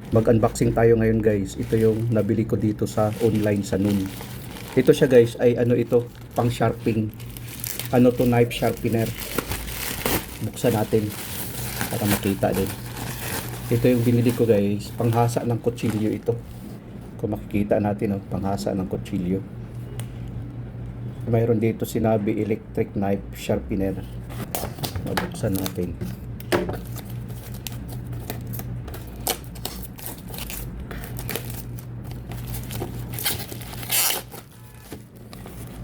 Mag-unboxing tayo ngayon guys. Ito yung nabili ko dito sa online sa Noon. Ito siya guys ay ano ito, pang sharpening. Ano to, knife sharpener. Buksan natin para makita din. Ito yung binili ko guys, panghasa ng kutsilyo ito. Kung makikita natin oh, panghasa ng kutsilyo. Mayroon dito sinabi electric knife sharpener. Buksan natin.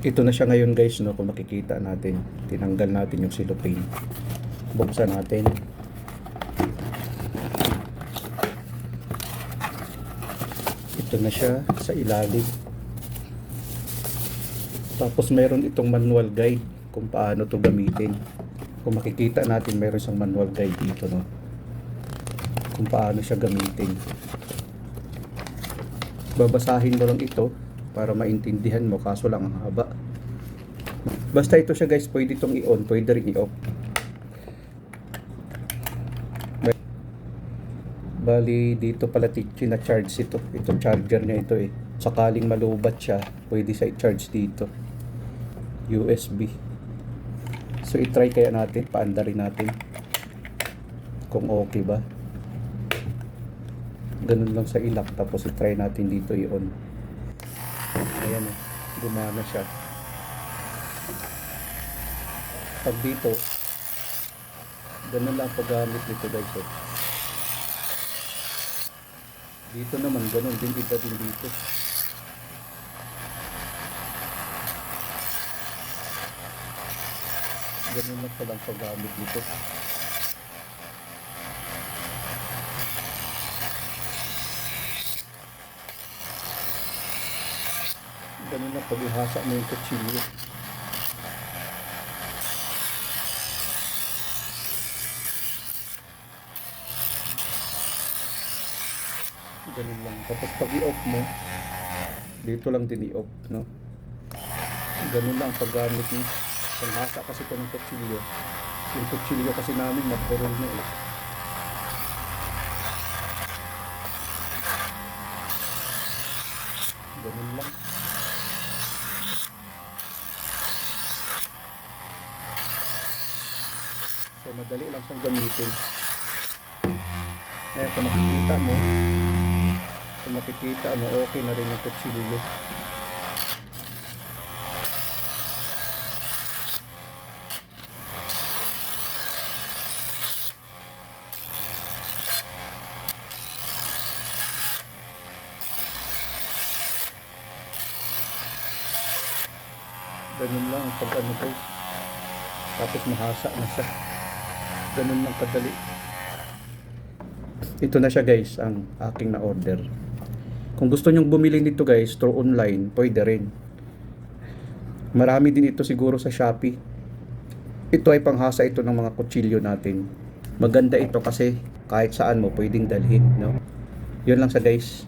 Ito na siya ngayon guys, no, kung makikita natin. Tinanggal natin yung cellophane. Buksan natin. Ito na siya sa ilalim. Tapos meron itong manual guide kung paano to gamitin. Kung makikita natin, meron siyang manual guide dito, no, kung paano siya gamitin. Babasahin mo lang ito para maintindihan mo, kaso lang ang haba. Basta ito siya guys, pwede itong i-on, pwede rin i-off. Bali dito pala na charge ito. Itong charger niya ito eh. Sakaling malubat siya, pwede sa i-charge dito. USB. So i-try kaya natin, paandarin natin kung okay ba. Ganun lang sa ilak, tapos i-try natin dito i-on. Ayan o, gumana siya. Pag dito, ganun lang paggamit nito guys. Dito naman ganun din, iba din dito. Ganun lang palang paggamit nito. Ganun lang pag ihasa mo yung kutsilyo. Ganun lang. Tapos pag i-off mo, dito lang din i-off, no? Ganun lang paggamit niya. Panghasa kasi ito ng kutsilyo. Yung kutsilyo kasi namin mapurol na eh. Ganun lang. So madali lang siyang gamitin. Kaya kung makikita mo, okay na rin yung kutsilyo. Ganun lang pag ano guys. Tapos mahasa na siya. Ganun lang kadali. Ito na siya guys, ang aking na-order. Kung gusto nyong bumili nito guys, through online, pwede rin. Marami din ito siguro sa Shopee. Ito ay panghasa ito ng mga kutsilyo natin. Maganda ito kasi kahit saan mo pwedeng dalhin, no? Yun lang sa guys.